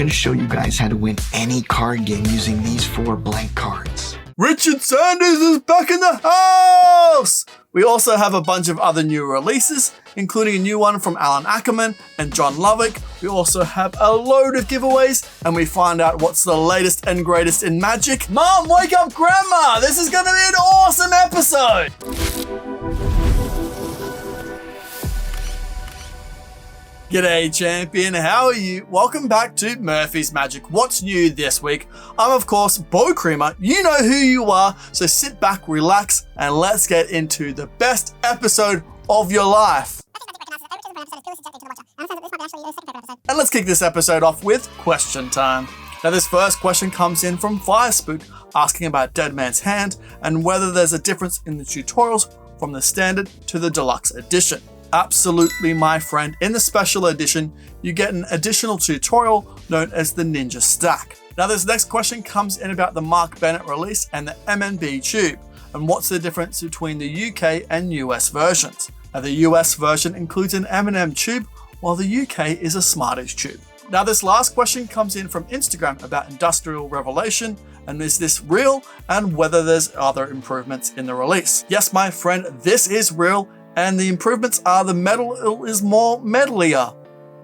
going to show you guys how to win any card game using these 4 blank cards. Richard Sanders is back in the house! We also have a bunch of other new releases, including a new one from Alan Ackerman and John Lovick. We also have a load of giveaways, and we find out what's the latest and greatest in Magic. Mom, wake up Grandma! This is going to be an awesome episode! G'day champion, how are you? Welcome back to Murphy's Magic. What's new this week? I'm of course Bo Creamer, you know who you are, so sit back, relax, and let's get into the best episode of your life. And let's kick this episode off with question time. Now this first question comes in from Firespook, asking about DEADMAN'S Hand and whether there's a difference in the tutorials from the standard to the deluxe edition. Absolutely, my friend. In the special edition, you get an additional tutorial known as the Ninja Stack. Now this next question comes in about the Mark Bennett release and the MNB tube, and what's the difference between the UK and US versions. Now the US version includes an M&M tube, while the UK is a Smarties tube. Now this last question comes in from Instagram about Industrial Revelation, and is this real, and whether there's other improvements in the release. Yes, my friend, this is real, and the improvements are the metal is more metalier.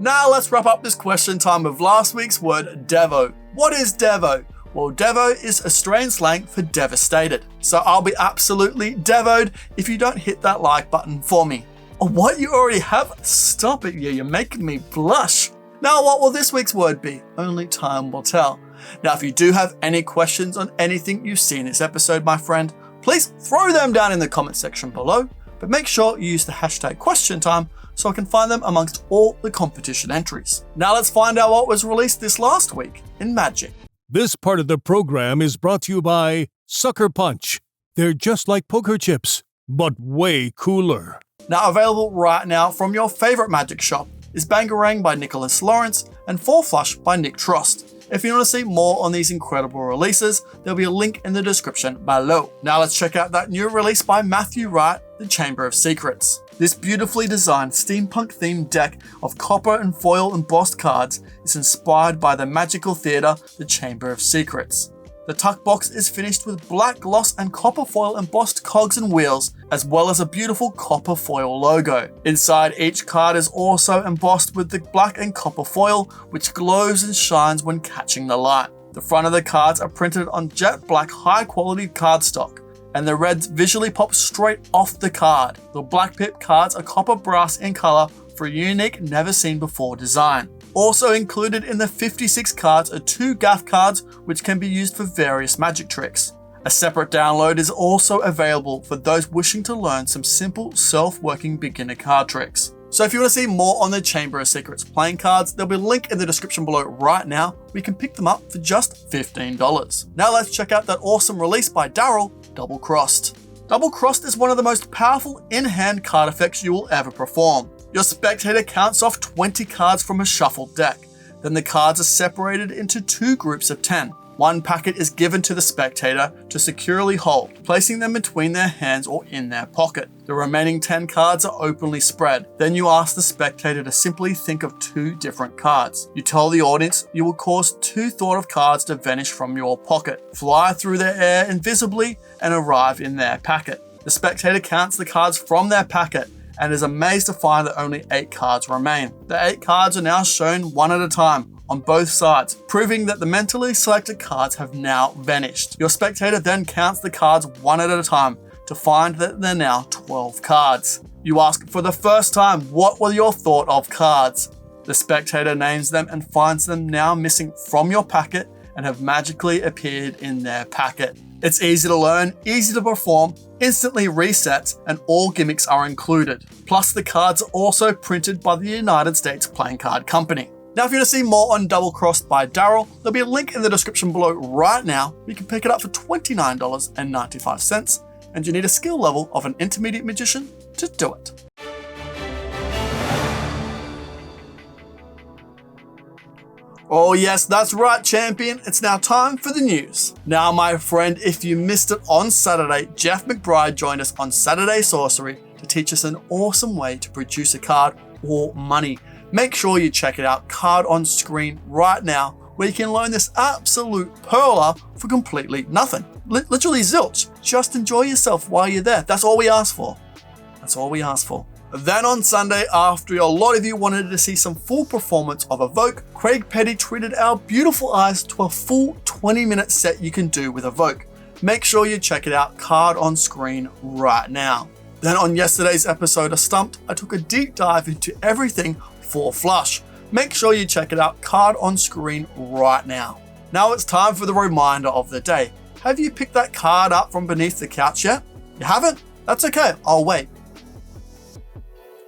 Now let's wrap up this question time with last week's word, Devo. What is Devo? Well, Devo is Australian slang for devastated. So I'll be absolutely devoed if you don't hit that like button for me. Or what, you already have? Stop it, you're making me blush. Now what will this week's word be? Only time will tell. Now if you do have any questions on anything you see in this episode, my friend, please throw them down in the comment section below. But make sure you use the hashtag question time so I can find them amongst all the competition entries. Now let's find out what was released this last week in Magic. This part of the program is brought to you by Sucker Punch. They're just like poker chips, but way cooler. Now available right now from your favorite Magic shop is Bangarang by Nicholas Lawrence and 4 Flush by Nick Trost. If you want to see more on these incredible releases, there'll be a link in the description below. Now let's check out that new release by Matthew Wright, The Chamber of Secrets. This beautifully designed steampunk themed deck of copper and foil embossed cards is inspired by the magical theatre The Chamber of Secrets. The tuck box is finished with black gloss and copper foil embossed cogs and wheels, as well as a beautiful copper foil logo. Inside each card is also embossed with the black and copper foil, which glows and shines when catching the light. The front of the cards are printed on jet black high quality cardstock, and the reds visually pop straight off the card. The black pip cards are copper brass in colour for a unique never seen before design. Also included in the 56 cards are 2 gaff cards which can be used for various magic tricks. A separate download is also available for those wishing to learn some simple self-working beginner card tricks. So if you want to see more on the Chamber of Secrets playing cards, there'll be a link in the description below right now where you can pick them up for just $15. Now let's check out that awesome release by Daryl, Double Crossed. Double Crossed is one of the most powerful in-hand card effects you will ever perform. Your spectator counts off 20 cards from a shuffled deck. Then the cards are separated into 2 groups of 10. One packet is given to the spectator to securely hold, placing them between their hands or in their pocket. The remaining 10 cards are openly spread. Then you ask the spectator to simply think of 2 different cards. You tell the audience you will cause 2 thought of cards to vanish from your pocket, fly through the air invisibly, and arrive in their packet. The spectator counts the cards from their packet and is amazed to find that only 8 cards remain. The 8 cards are now shown one at a time on both sides, proving that the mentally selected cards have now vanished. Your spectator then counts the cards one at a time to find that they're now 12 cards. You ask for the first time, what were your thought of cards? The spectator names them and finds them now missing from your packet and have magically appeared in their packet. It's easy to learn, easy to perform, instantly resets, and all gimmicks are included. Plus the cards are also printed by the United States Playing Card Company. Now if you want to see more on Double Crossed by Daryl, there'll be a link in the description below right now. You can pick it up for $29.95, and you need a skill level of an intermediate magician to do it. Oh yes, that's right, champion. It's now time for the news. Now, my friend, if you missed it on Saturday, Jeff McBride joined us on Saturday Sorcery to teach us an awesome way to produce a card or money. Make sure you check it out, card on screen right now, where you can learn this absolute perler for completely nothing. Literally zilch. Just enjoy yourself while you're there. That's all we ask for. That's all we ask for. Then on Sunday, after a lot of you wanted to see some full performance of Evoke, Craig Petty treated our beautiful eyes to a full 20-minute set you can do with Evoke. Make sure you check it out, card on screen right now. Then on yesterday's episode of Stumped, I took a deep dive into everything 4 Flush. Make sure you check it out, card on screen right now. Now it's time for the reminder of the day. Have you picked that card up from beneath the couch yet? You haven't? That's okay, I'll wait.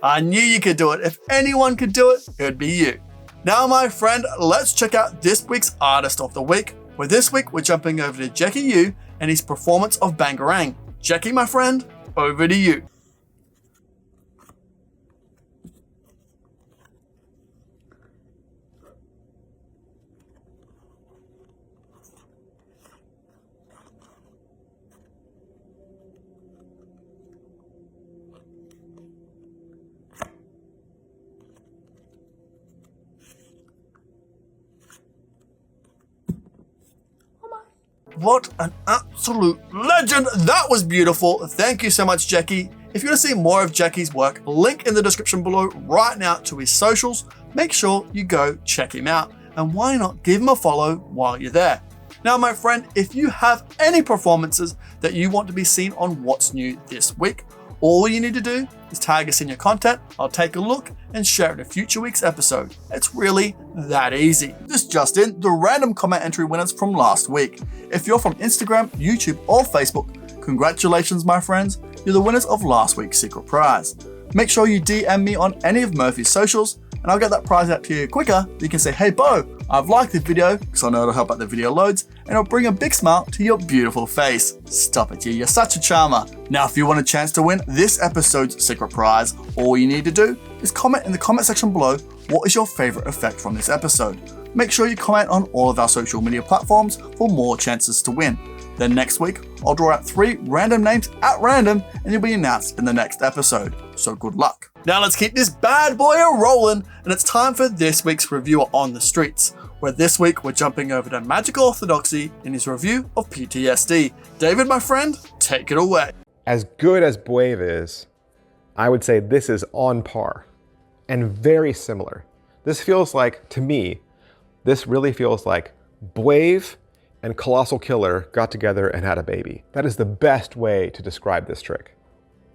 I knew you could do it. If anyone could do it, it would be you. Now, my friend, let's check out this week's Artist of the Week, where this week we're jumping over to Jackie Yu and his performance of Bangarang. Jackie, my friend, over to you. What an absolute legend. That was beautiful. Thank you so much, Jackie. If you want to see more of Jackie's work, link in the description below right now to his socials. Make sure you go check him out. And why not give him a follow while you're there? Now, my friend, if you have any performances that you want to be seen on What's New this week, all you need to do is tag us in your content. I'll take a look and share it in a future week's episode. It's really that easy. This just in, the random comment entry winners from last week. If you're from Instagram, YouTube, or Facebook, congratulations, my friends. You're the winners of last week's secret prize. Make sure you DM me on any of Murphy's socials, and I'll get that prize out to you quicker. You can say, hey Bo, I've liked the video, because I know it'll help out the video loads, and it'll bring a big smile to your beautiful face. Stop it, you're such a charmer. Now, if you want a chance to win this episode's secret prize, all you need to do is comment in the comment section below what is your favorite effect from this episode. Make sure you comment on all of our social media platforms for more chances to win. Then next week, I'll draw out 3 random names at random and you'll be announced in the next episode. So good luck. Now let's keep this bad boy a-rolling, and it's time for this week's reviewer on the streets, where this week we're jumping over to Magical Orthodoxy in his review of PTSD. David, my friend, take it away. As good as Brave is, I would say this is on par and very similar. This feels like, to me, this really feels like Brave and Colossal Killer got together and had a baby. That is the best way to describe this trick.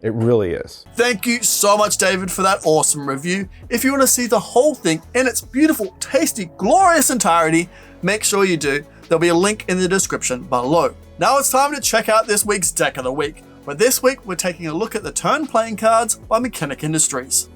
It really is. Thank you so much, David, for that awesome review. If you want to see the whole thing in its beautiful, tasty, glorious entirety, make sure you do. There'll be a link in the description below. Now it's time to check out this week's Deck of the Week, where this week we're taking a look at the turn playing cards by Mechanic Industries.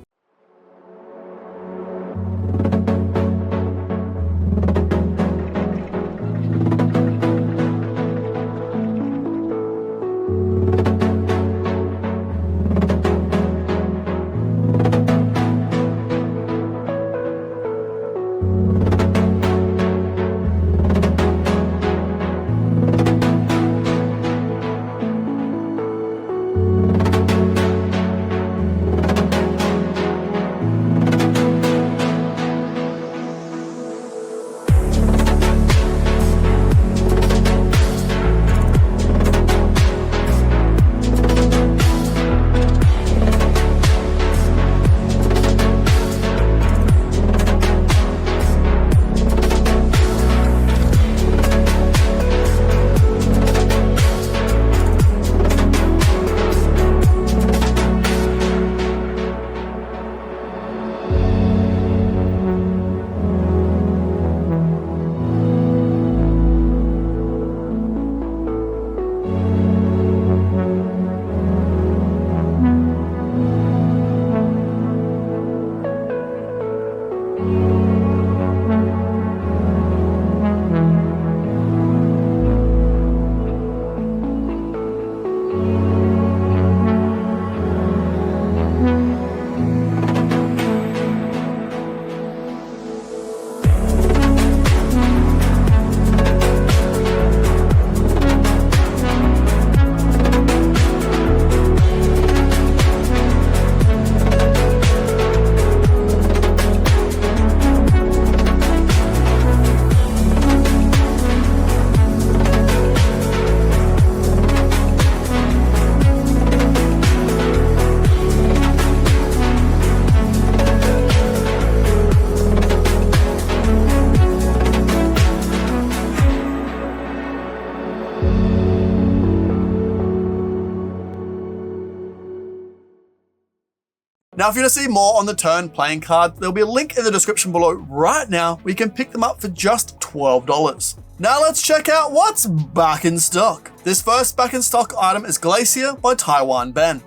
Now, if you want to see more on the turn playing card, there'll be a link in the description below right now where you can pick them up for just $12. Now let's check out what's back in stock. This first back in stock item is Glacier by Taiwan Ben.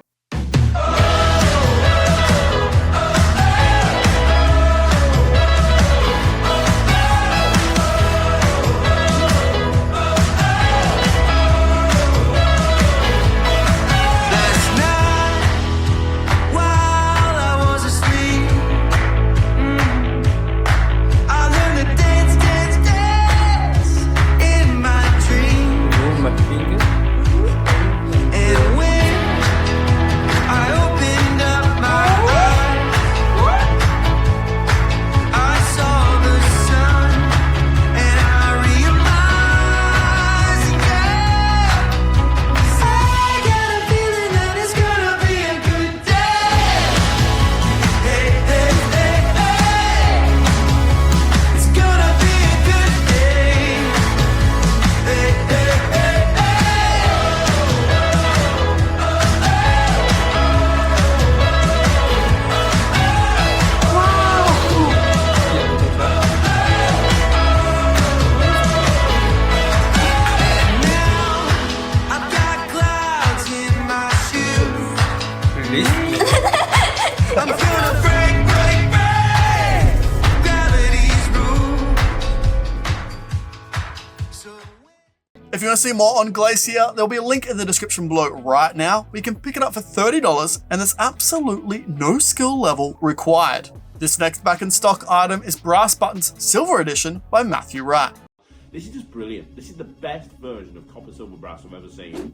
If you want to see more on Glacier, there'll be a link in the description below right now where you can pick it up for $30 and there's absolutely no skill level required. This next back in stock item is Brass Buttons Silver Edition by Matthew Wright. This is just brilliant. This is the best version of Copper Silver Brass I've ever seen.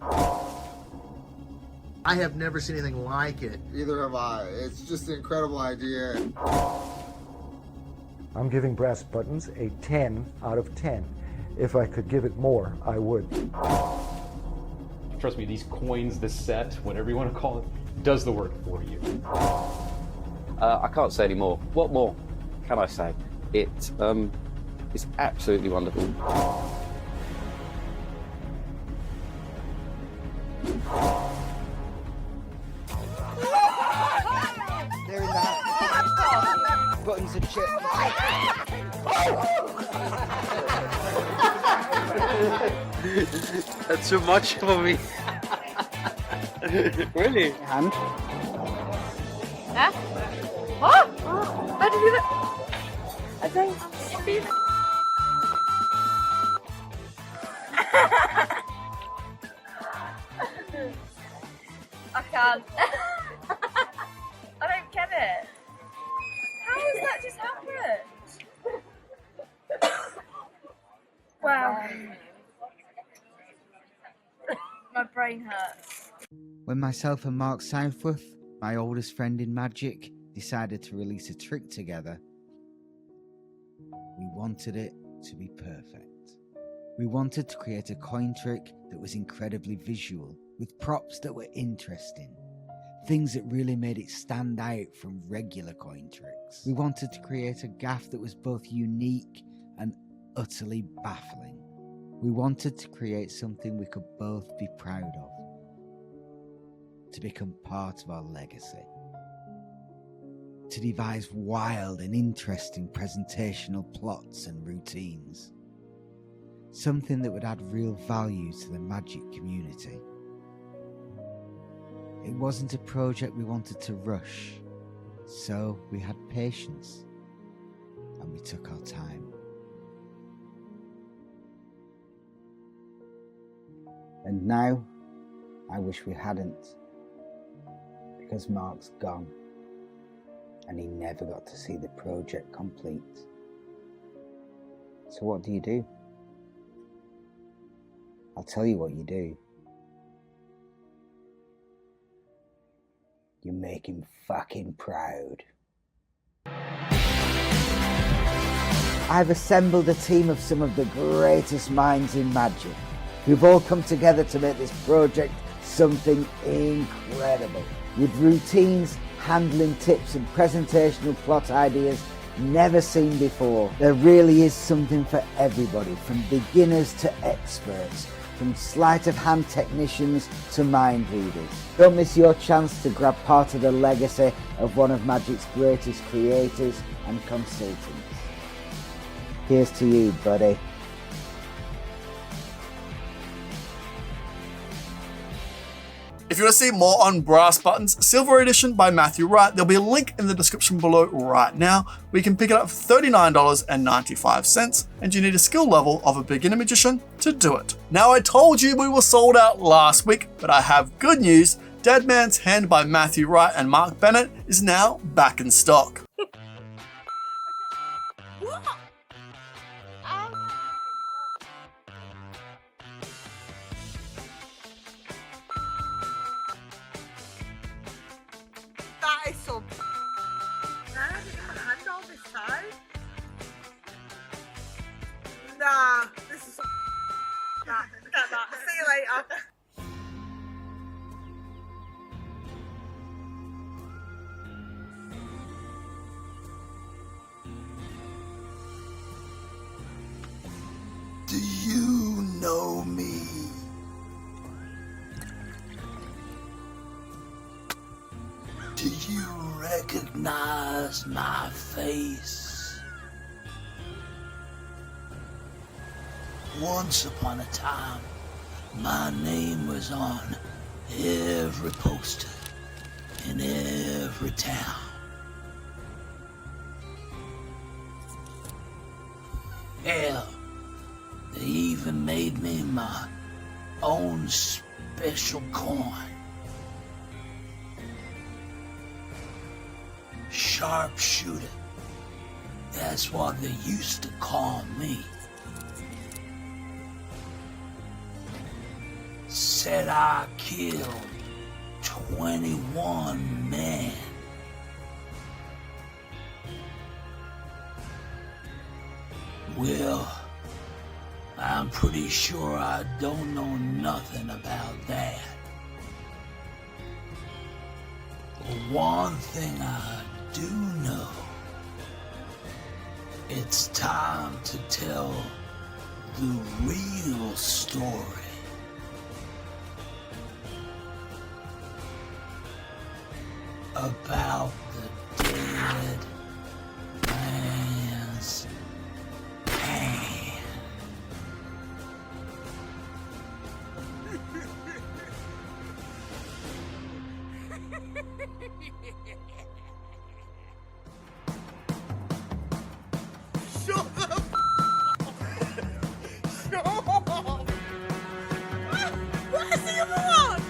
I have never seen anything like it. Either have I. It's just an incredible idea. I'm giving Brass Buttons a 10 out of 10. If I could give it more, I would. Trust me, these coins, this set, whatever you want to call it, does the work for you. I can't say any more. What more can I say? It's absolutely wonderful. They're in that. Buttons and shit. That's too much for me. Really? Hand. Yeah? What? How did you do that? I think. I can't. I don't get it. How has that just happened? Wow. My brain hurts. When myself and Mark Southworth, my oldest friend in Magic, decided to release a trick together, we wanted it to be perfect. We wanted to create a coin trick that was incredibly visual, with props that were interesting, things that really made it stand out from regular coin tricks. We wanted to create a gaff that was both unique and utterly baffling. We wanted to create something we could both be proud of, to become part of our legacy, to devise wild and interesting presentational plots and routines, something that would add real value to the Magic community. It wasn't a project we wanted to rush, so we had patience and we took our time. And now, I wish we hadn't, because Mark's gone, and he never got to see the project complete. So what do you do? I'll tell you what you do. You make him fucking proud. I've assembled a team of some of the greatest minds in Magic, who've all come together to make this project something incredible. With routines, handling tips and presentational plot ideas never seen before. There really is something for everybody, from beginners to experts, from sleight of hand technicians to mind readers. Don't miss your chance to grab part of the legacy of one of Magic's greatest creators and consultants. Here's to you, buddy. If you want to see more on Brass Buttons Silver Edition by Matthew Wright, there'll be a link in the description below right now where you can pick it up for $39.95, and you need a skill level of a beginner magician to do it. Now, I told you we were sold out last week, but I have good news. DEADMAN'S Hand by Matthew Wright and Mark Bennett is now back in stock. That is so. Hand all this time? Nah, this is. Nah, forget that. See you later. Do you know me? Do you recognize my face? Once upon a time, my name was on every poster in every town. Hell, they even made me my own special coin. Sharpshooter. That's what they used to call me. Said I killed 21 men. Well, I'm pretty sure I don't know nothing about that. But one thing I do know, it's time to tell the real story. About the dead man's hand. Shut the f*** Shut up! What is the other one?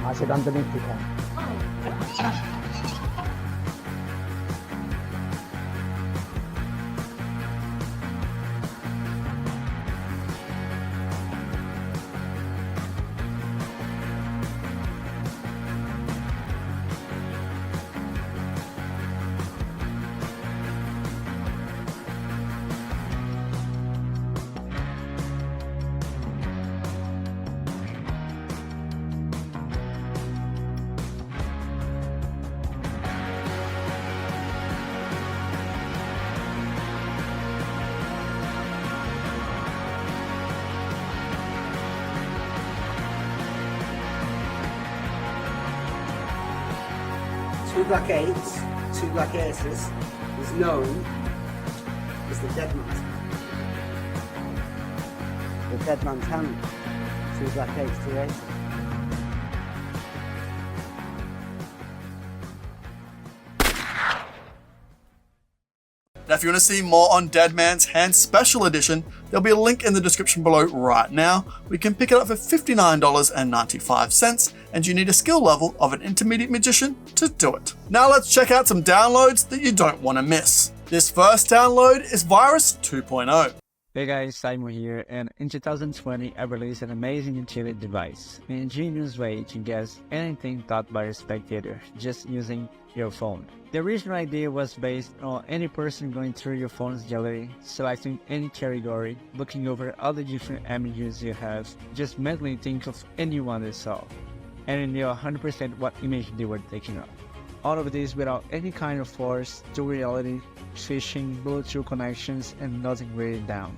I said underneath the can. Two black eights, two black aces is known as the dead man's hand. The dead man's hand. Two black eights, two aces. Now, if you want to see more on DEADMAN'S Hand Special Edition, there'll be a link in the description below right now. We can pick it up for $59.95, and you need a skill level of an intermediate magician to do it. Now let's check out some downloads that you don't want to miss. This first download is Virus 2.0. Hey guys, Simon here, and in 2020 I released an amazing utility device, an ingenious way to guess anything thought by a spectator just using your phone. The original idea was based on any person going through your phone's gallery, selecting any category, looking over all the different images you have, just mentally think of anyone they saw, and you knew 100% what image they were taking of. All of this without any kind of force, dual reality, phishing, Bluetooth connections, and nothing written down.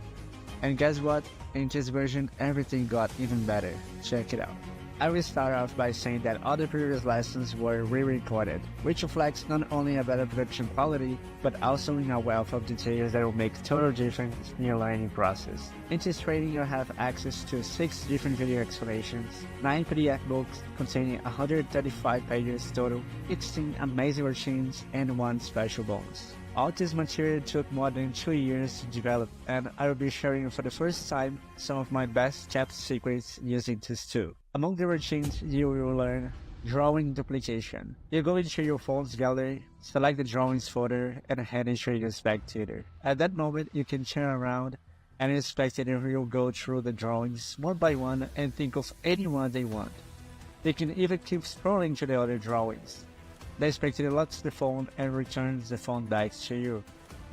And guess what? In this version, everything got even better. Check it out. I will start off by saying that all the previous lessons were re-recorded, which reflects not only a better production quality, but also in a wealth of details that will make total difference in your learning process. In this training, you'll have access to 6 different video explanations, 9 PDF books containing 135 pages total, 16 amazing routines, and 1 special bonus. All this material took more than 2 years to develop, and I will be sharing for the first time some of my best kept secrets using this tool. Among the routines, you will learn drawing duplication. You go into your phone's gallery, select the drawings folder, and hand it to your spectator. At that moment, you can turn around, and the spectator will go through the drawings one by one and think of anyone they want. They can even keep scrolling to the other drawings. The spectator locks the phone and returns the phone back to you.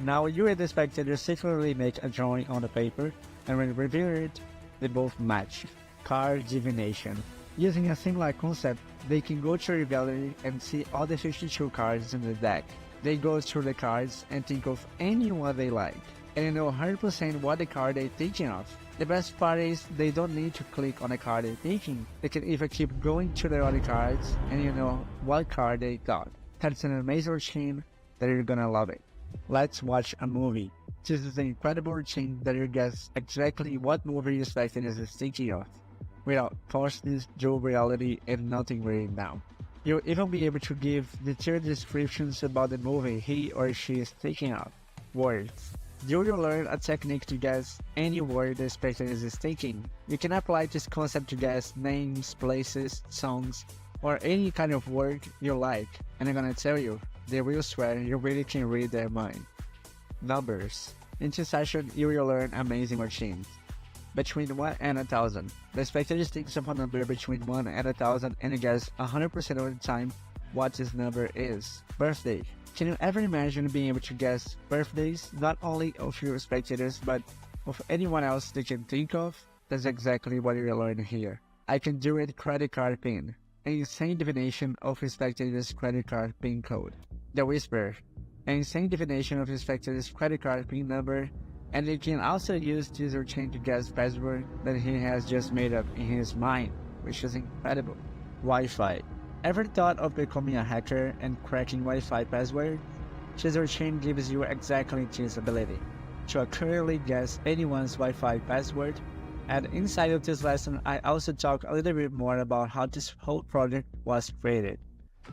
Now you and the spectator secretly make a drawing on the paper, and when reveal it, they both match. Card divination. Using a similar concept, they can go to your gallery and see all the 52 cards in the deck. They go through the cards and think of any one they like, and you know 100% what the card they're thinking of. The best part is they don't need to click on the card they're thinking. They can even keep going to the other cards and you know what card they got. That's an amazing routine that you're gonna love it. Let's watch a movie. This is an incredible routine that you guess exactly what movie your spectator is thinking of, without forces, dual reality, and nothing written down. You'll even be able to give detailed descriptions about the movie he or she is thinking of. Words. You will learn a technique to guess any word the spectator is thinking. You can apply this concept to guess names, places, songs, or any kind of word you like, and I'm gonna tell you, they will swear you really can read their mind. Numbers. In this session, you will learn amazing routines. Between 1 and 1,000. The spectator thinks of a number between 1 and 1,000 and you guess 100% of the time what this number is. Birthday. Can you ever imagine being able to guess birthdays not only of your spectators but of anyone else they can think of? That's exactly what you'll learn here. I can do it credit card PIN. An insane divination of a spectator's credit card PIN code. The Whisper. An insane divination of a spectator's credit card PIN number, and you can also use this routine to guess password that he has just made up in his mind, which is incredible. Wi-Fi. Ever thought of becoming a hacker and cracking Wi-Fi password? This routine gives you exactly this ability, to accurately guess anyone's Wi-Fi password. And inside of this lesson, I also talk a little bit more about how this whole project was created.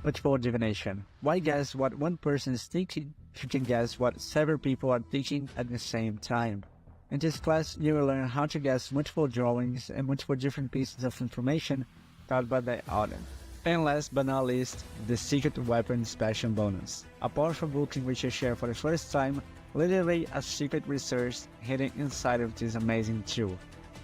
Multiple divination. Why guess what one person is thinking if you can guess what several people are thinking at the same time? In this class, you will learn how to guess multiple drawings and multiple different pieces of information taught by the audience. And last but not least, the Secret Weapon Special Bonus. A powerful book in which I share for the first time literally a secret research hidden inside of this amazing tool.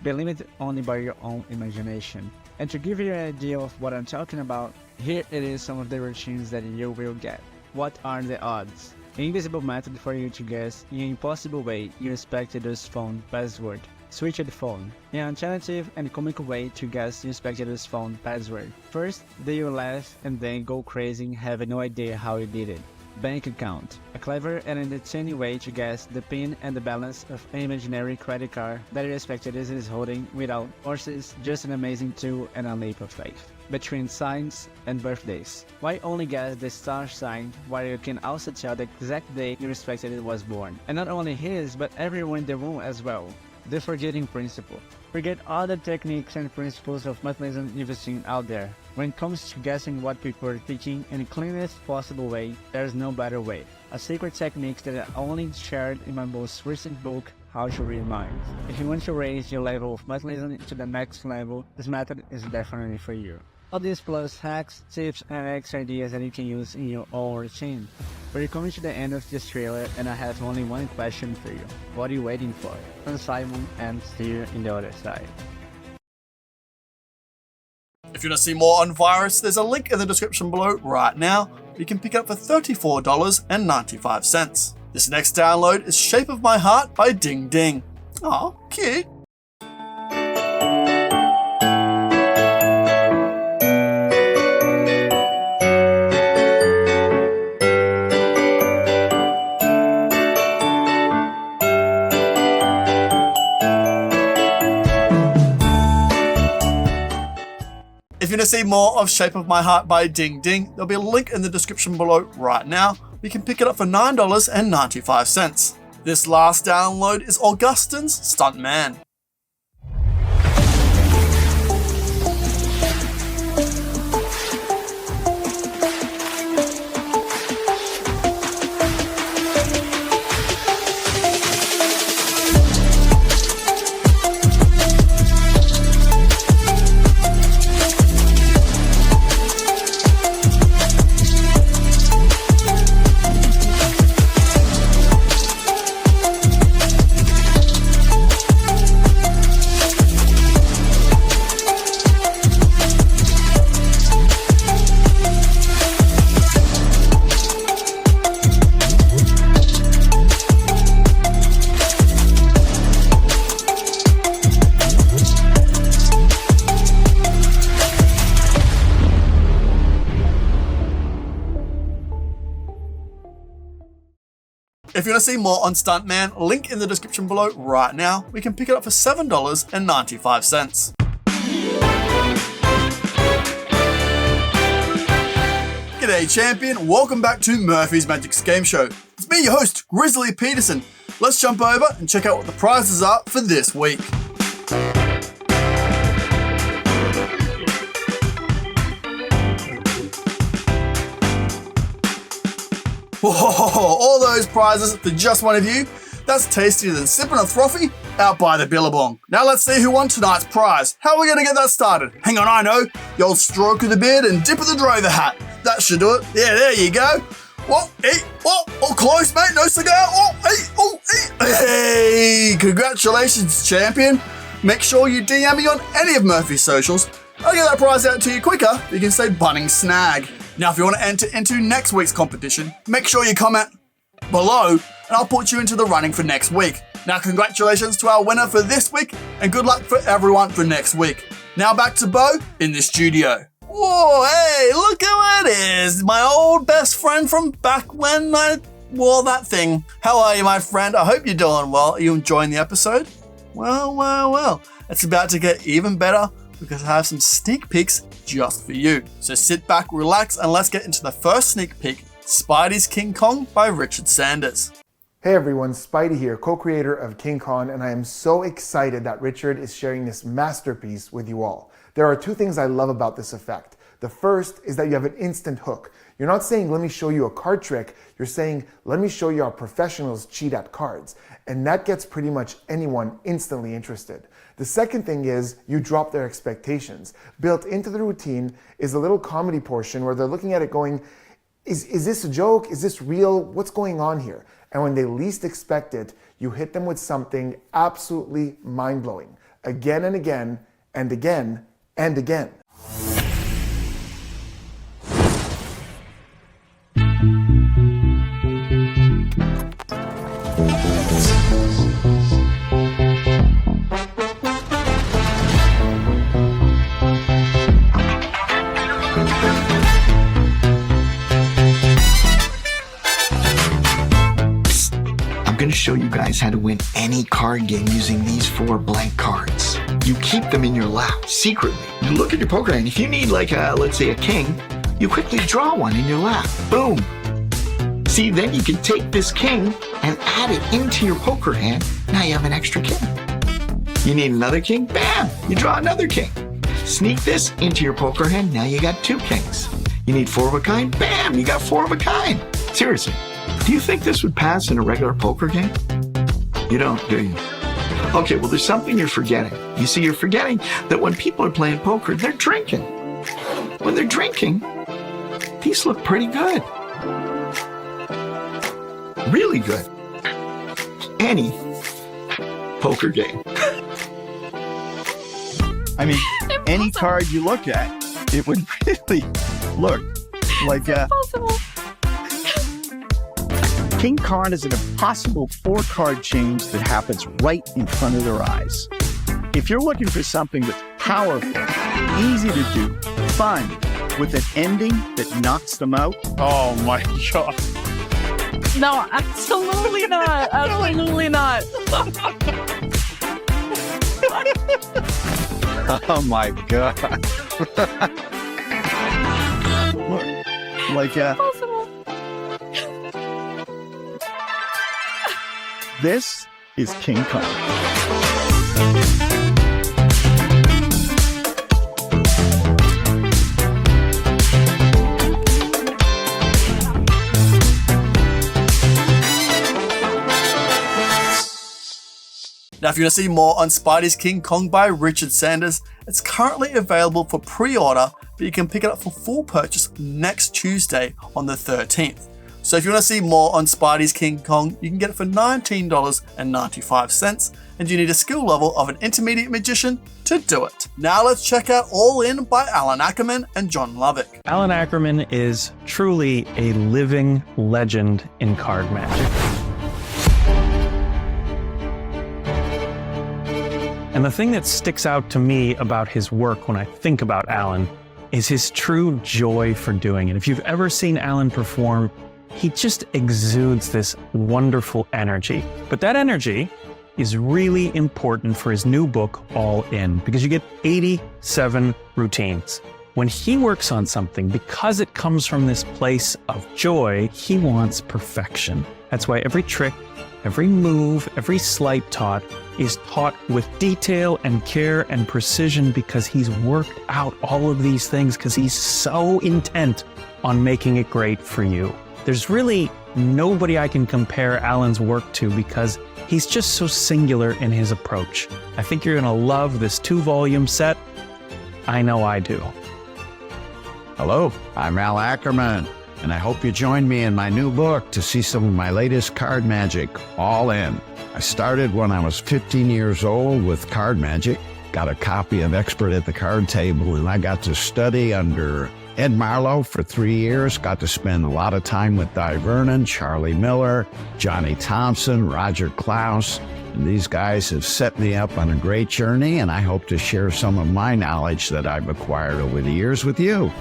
Be limited only by your own imagination. And to give you an idea of what I'm talking about, here it is some of the routines that you will get. What are the odds? An invisible method for you to guess in an impossible way your spectator's phone password. Switched phone. An alternative and comical way to guess your spectator's phone password. First, they will laugh and then go crazy and have no idea how you did it. Bank account. A clever and entertaining way to guess the PIN and the balance of an imaginary credit card that your spectator is holding without forces, just an amazing tool and a leap of faith. Between signs and birthdays. Why only guess the star sign while you can also tell the exact day your spectator was born? And not only his, but everyone in the room as well. The forgetting principle. Forget all the techniques and principles of mathematics you've seen out there. When it comes to guessing what people are thinking in the cleanest possible way, there's no better way. A secret technique that I only shared in my most recent book, How to Read Minds. If you want to raise your level of mathematics to the next level, this method is definitely for you. All this plus hacks, tips, and extra ideas that you can use in your own routine. We're coming to the end of this trailer, and I have only one question for you. What are you waiting for? I'm Simon, and see you in the other side. If you want to see more on Virus, there's a link in the description below right now. You can pick it up for $34.95. This next download is Shape of My Heart by Ding Ding. Aw, cute. If you want to see more of Shape of My Heart by Ding Ding, there'll be a link in the description below right now. You can pick it up for $9.95. This last download is Augustine's Stuntman. If you want to see more on Stuntman, link in the description below right now. We can pick it up for $7.95. G'day champion, welcome back to Murphy's Magic's Game Show. It's me, your host, Grizzly Peterson. Let's jump over and check out what the prizes are for this week. Whoa, all those prizes for just one of you. That's tastier than sipping a frothy out by the Billabong. Now let's see who won tonight's prize. How are we going to get that started? Hang on, I know. The old stroke of the beard and dip of the drover hat. That should do it. Yeah, there you go. Whoa, hey, whoa, oh, close, mate. No cigar. Oh, hey. Hey, congratulations, champion. Make sure you DM me on any of Murphy's socials. I'll get that prize out to you quicker. You can say Bunning Snag. Now, if you want to enter into next week's competition, make sure you comment below and I'll put you into the running for next week. Now, congratulations to our winner for this week and good luck for everyone for next week. Now back to Bo in the studio. Whoa, hey, look who it is. My old best friend from back when I wore that thing. How are you, my friend? I hope you're doing well. Are you enjoying the episode? Well. It's about to get even better because I have some sneak peeks just for you. So sit back, relax, and let's get into the first sneak peek, Spidey's King Kong by Richard Sanders. Hey everyone, Spidey here, co-creator of King Kong, and I am so excited that Richard is sharing this masterpiece with you all. There are two things I love about this effect. The first is that you have an instant hook. You're not saying, let me show you a card trick. You're saying, let me show you how professionals cheat at cards. And that gets pretty much anyone instantly interested. The second thing is you drop their expectations. Built into the routine is a little comedy portion where they're looking at it going, is this a joke? Is this real? What's going on here? And when they least expect it, you hit them with something absolutely mind-blowing. Again and again, and again, and again. Show you guys how to win any card game using these 4 blank cards. You keep them in your lap secretly. You look at your poker hand. If you need let's say a king, you quickly draw one in your lap. Boom. See, then you can take this king and add it into your poker hand. Now you have an extra king. You need another king? Bam! You draw another king. Sneak this into your poker hand. Now you got 2 kings. You need 4 of a kind? Bam! You got 4 of a kind. Seriously. Do you think this would pass in a regular poker game? You don't, do you? Okay, well, there's something you're forgetting. You see, you're forgetting that when people are playing poker, they're drinking. when they're drinking, these look pretty good. Really good. Any poker game. I mean, any card you look at, it would really look like a... King Con is an impossible 4-card change that happens right in front of their eyes. If you're looking for something that's powerful, easy to do, fun, with an ending that knocks them out, oh my God. No, absolutely not. Absolutely not. Oh my God. Look, like this is King Kong. Now, if you want to see more on Spidey's King Kong by Richard Sanders, it's currently available for pre-order, but you can pick it up for full purchase next Tuesday on the 13th. So if you want to see more on Spidey's King Kong, you can get it for $19.95, and you need a skill level of an intermediate magician to do it. Now let's check out All In by Alan Ackerman and John Lovick. Alan Ackerman is truly a living legend in card magic. And the thing that sticks out to me about his work when I think about Alan is his true joy for doing it. If you've ever seen Alan perform, he just exudes this wonderful energy. But that energy is really important for his new book, All In, because you get 87 routines. When he works on something, because it comes from this place of joy, he wants perfection. That's why every trick, every move, every sleight taught is taught with detail and care and precision, because he's worked out all of these things because he's so intent on making it great for you. There's really nobody I can compare Alan's work to because he's just so singular in his approach. I think you're gonna love this 2-volume set. I know I do. Hello, I'm Al Ackerman, and I hope you join me in my new book to see some of my latest card magic, All In. I started when I was 15 years old with card magic, got a copy of Expert at the Card Table, and I got to study under Ed Marlowe for 3 years, got to spend a lot of time with Di Vernon, Charlie Miller, Johnny Thompson, Roger Klaus, and these guys have set me up on a great journey, and I hope to share some of my knowledge that I've acquired over the years with you.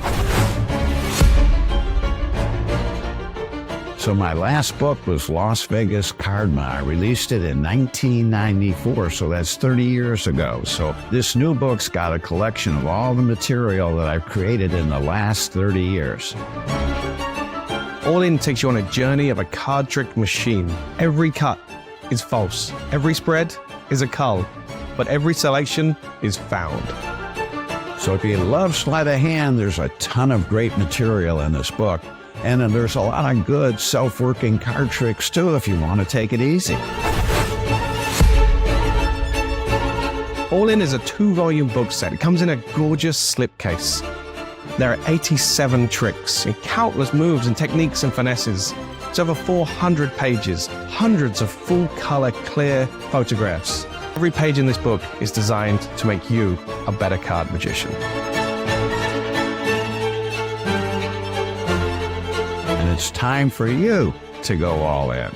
So my last book was Las Vegas Cardma. I released it in 1994, so that's 30 years ago. So this new book's got a collection of all the material that I've created in the last 30 years. All In takes you on a journey of a card trick machine. Every cut is false. Every spread is a cull, but every selection is found. So if you love sleight of hand, there's a ton of great material in this book. And then there's a lot of good self-working card tricks too if you want to take it easy. All In is a 2-volume book set. It comes in a gorgeous slipcase. There are 87 tricks, and countless moves and techniques and finesses. It's over 400 pages, hundreds of full-color, clear photographs. Every page in this book is designed to make you a better card magician. And it's time for you to go all in.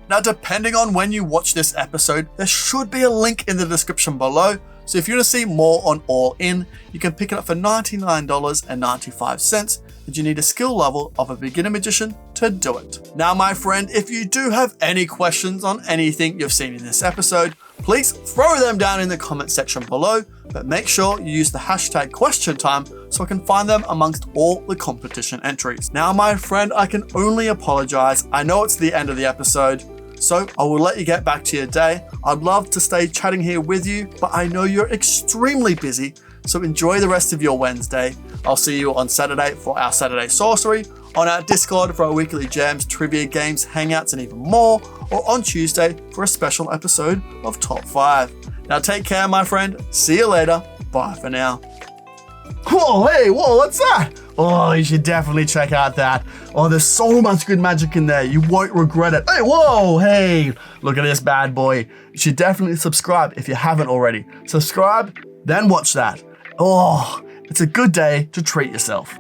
Now, depending on when you watch this episode, there should be a link in the description below. So if you want to see more on All In, you can pick it up for $99.95, and you need a skill level of a beginner magician to do it. Now, my friend, if you do have any questions on anything you've seen in this episode, please throw them down in the comment section below, but make sure you use the hashtag #QuestionTime so I can find them amongst all the competition entries. Now, my friend, I can only apologize. I know it's the end of the episode, so I will let you get back to your day. I'd love to stay chatting here with you, but I know you're extremely busy. So enjoy the rest of your Wednesday. I'll see you on Saturday for our Saturday Sorcery, on our Discord for our weekly jams, trivia games, hangouts, and even more, or on Tuesday for a special episode of Top 5. Now take care, my friend. See you later. Bye for now. Whoa, hey, whoa, what's that? Oh, you should definitely check out that. Oh, there's so much good magic in there. You won't regret it. Hey, whoa, hey, look at this bad boy. You should definitely subscribe if you haven't already. Subscribe, then watch that. Oh, it's a good day to treat yourself.